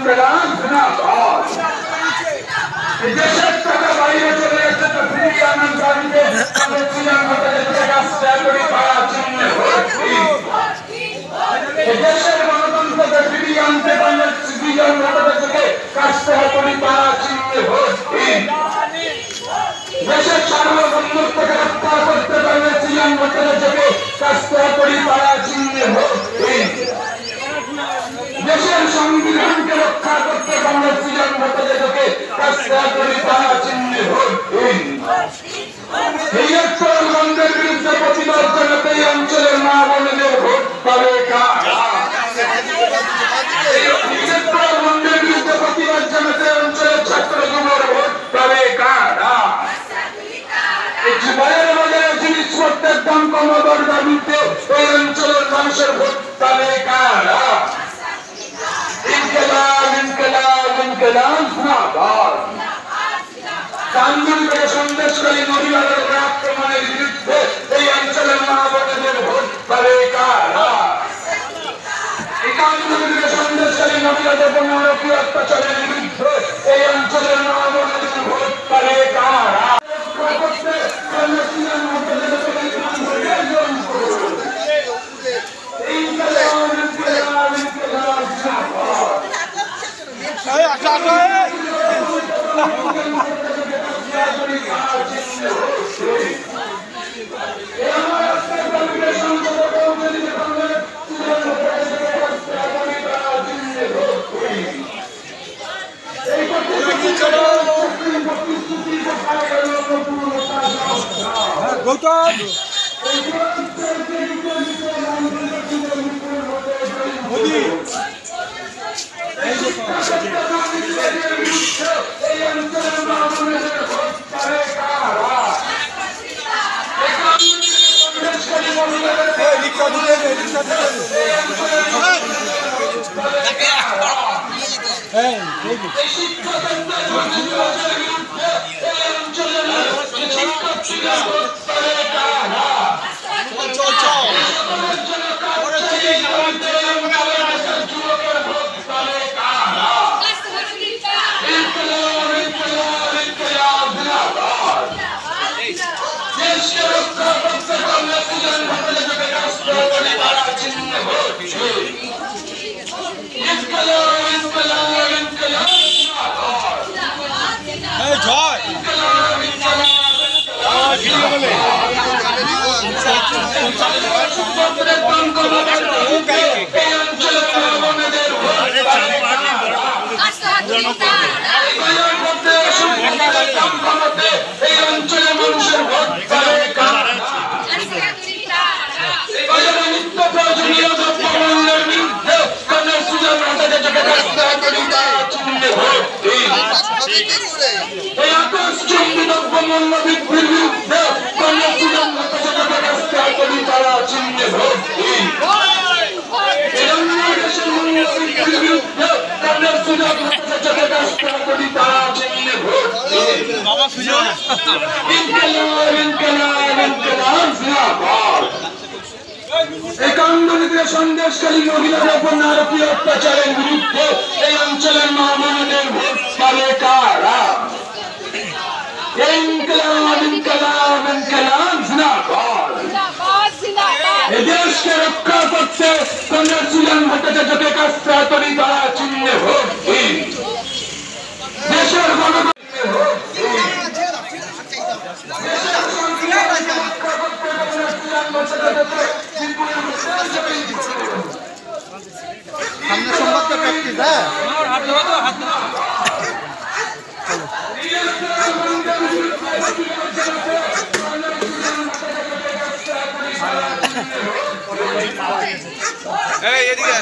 ইনকিলাব জিন্দাবাদ। দেশের টাকা বাইরে চলে গেছে তো ফিরিয়ে আনার দাবিতে আমাদের শ্রীরাম ভট্টাচার্যকে রাস্তা করি পাড়া চিহ্নে দেশের গণতন্ত্রকে ফিরিয়ে আনতে পারলে শ্রীরাম ভট্টাচার্যকে রাস্তা করি পাড়া চিহ্নে ভোট দিন। দেশের সার্বভৌমত্বকে রক্ষা করতে পারলে শ্রীরাম ভট্টাচার্যকে রাস্তা করি পাড়া চিহ্নে ভোট দিন। দেশের সংবিধানকে রক্ষা করতে পারলে শ্রীরাম ভট্টাচার্যকে রাস্তা করি পাড়া চিহ্নে ভোট দিন। এই বন্ধের বিরুদ্ধে প্রতিবাদ জানাতে এই অঞ্চলের মা বোনেদের ভোট পাবে কারা? বন্ধের বিরুদ্ধে প্রতিবাদ জানাতে অঞ্চলের ছাত্র যুবর ভোট পাবে কারা? বাজারে বাজারে জিনিসপত্রের দাম কমাবার দাবিতে এই অঞ্চলের মানুষের ভোট পাবে কারা? ইনকিলাব ইনকিলাব ইনকিলাব জিন্দাবাদ। কান্দুল থেকে সন্দেশকারী নদীবাজার আক্রমণের বিরুদ্ধে এই অঞ্চলের মা বোনেদের ভোট পাবে কারা? এই কান্দুল থেকে সন্দেশকারী নদীবাজার পণ্যরক্ষী অত্যাচারের বিরুদ্ধে এই অঞ্চলের মা বোনেদের ভোট পাবে কারা? গৌতম মোদি সন্দেশকারী মহিলাদের উপর নারকীয় অত্যাচারের বিরুদ্ধে এই অঞ্চলের মা বোনেদের ভোট পাবে কারা? ইনকিলাব ইনকিলাব ইনকিলাব জিন্দাবাদ। এই দেশকে রক্ষা করতে কমরেড শ্রীরাম ভট্টাচার্যকে কাস্তে তৈরি করা চিহ্নে ভোট দিন। দেশের গণতন্ত্রে ভোট দিন। দেশের সংবিধানকে রক্ষা করতে কমরেড শ্রীরাম ভট্টাচার্যকে সামনে সংবাদটা প্র্যাকটিস হ্যাঁ এদিকে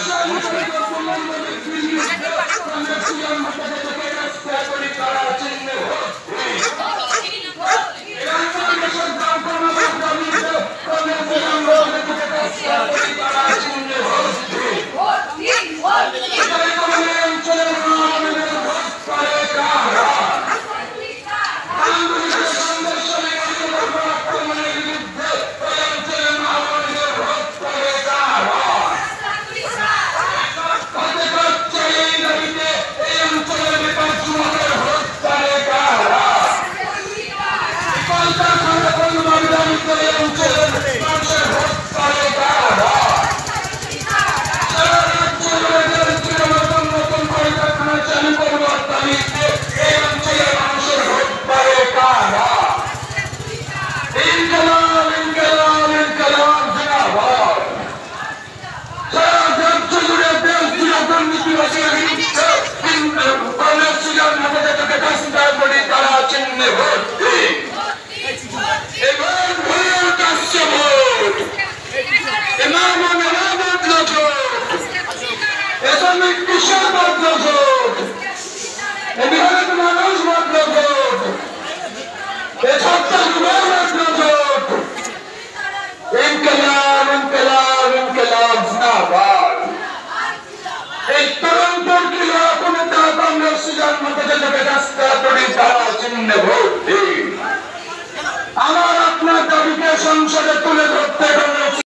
যুগে রাস্তা করি তারা চিহ্নে ভোট দিন। আমার আপনার দাবিকে সংসদে তুলে ধরতে এবং